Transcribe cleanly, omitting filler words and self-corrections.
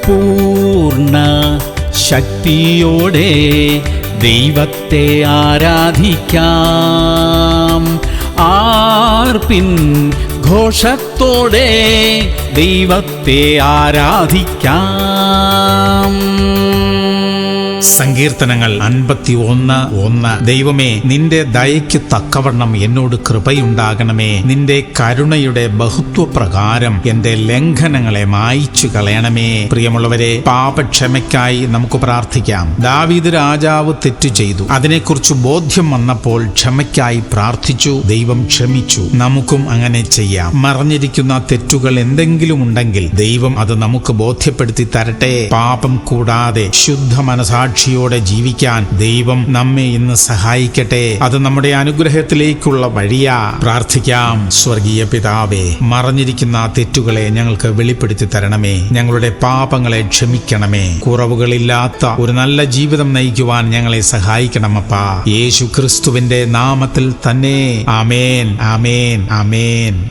പൂർണ്ണ ശക്തിയോടെ ദൈവത്തെ ആരാധിക്കാം. ആർപ്പിൻ ഘോഷത്തോടെ ദൈവത്തെ ആരാധിക്കാം. സങ്കീർത്തനങ്ങൾ 51:1. ദൈവമേ, നിന്റെ ദയയ്ക്ക് തക്കവണ്ണം എന്നോട് കൃപയുണ്ടാകണമേ. നിന്റെ കരുണയുടെ ബഹുത്വപ്രകാരം എന്റെ ലംഘനങ്ങളെ മായിച്ചു കളയണമേ. പ്രിയമുള്ളവരെ, പാപക്ഷമയ്ക്കായി നമുക്ക് പ്രാർത്ഥിക്കാം. ദാവീദ് രാജാവ് തെറ്റു ചെയ്തു. അതിനെക്കുറിച്ച് ബോധ്യം വന്നപ്പോൾ ക്ഷമയ്ക്കായി പ്രാർത്ഥിച്ചു. ദൈവം ക്ഷമിച്ചു. നമുക്കും അങ്ങനെ ചെയ്യാം. മറഞ്ഞിരിക്കുന്ന തെറ്റുകൾ എന്തെങ്കിലും ഉണ്ടെങ്കിൽ ദൈവം അത് നമുക്ക് ബോധ്യപ്പെടുത്തി തരട്ടെ. പാപം കൂടാതെ ശുദ്ധ മനസാക്ഷിയോടെ ജീവിക്കാൻ ദൈവം നമ്മെ ഇന്ന് സഹായിക്കട്ടെ. അത് നമ്മുടെ അനുഗ്രഹത്തിലേക്കുള്ള വഴിയാ. പ്രാർത്ഥിക്കാം. സ്വർഗീയ പിതാവേ, മറഞ്ഞിരിക്കുന്ന തെറ്റുകളെ ഞങ്ങൾക്ക് വെളിപ്പെടുത്തി തരണമേ. ഞങ്ങളുടെ പാപങ്ങളെ ക്ഷമിക്കണമേ. കുറവുകളില്ലാത്ത ഒരു നല്ല ജീവിതം നയിക്കുവാൻ ഞങ്ങളെ സഹായിക്കണമപ്പാ. യേശു ക്രിസ്തുവിന്റെ നാമത്തിൽ തന്നെ. ആമേൻ, ആമേൻ, ആമേൻ.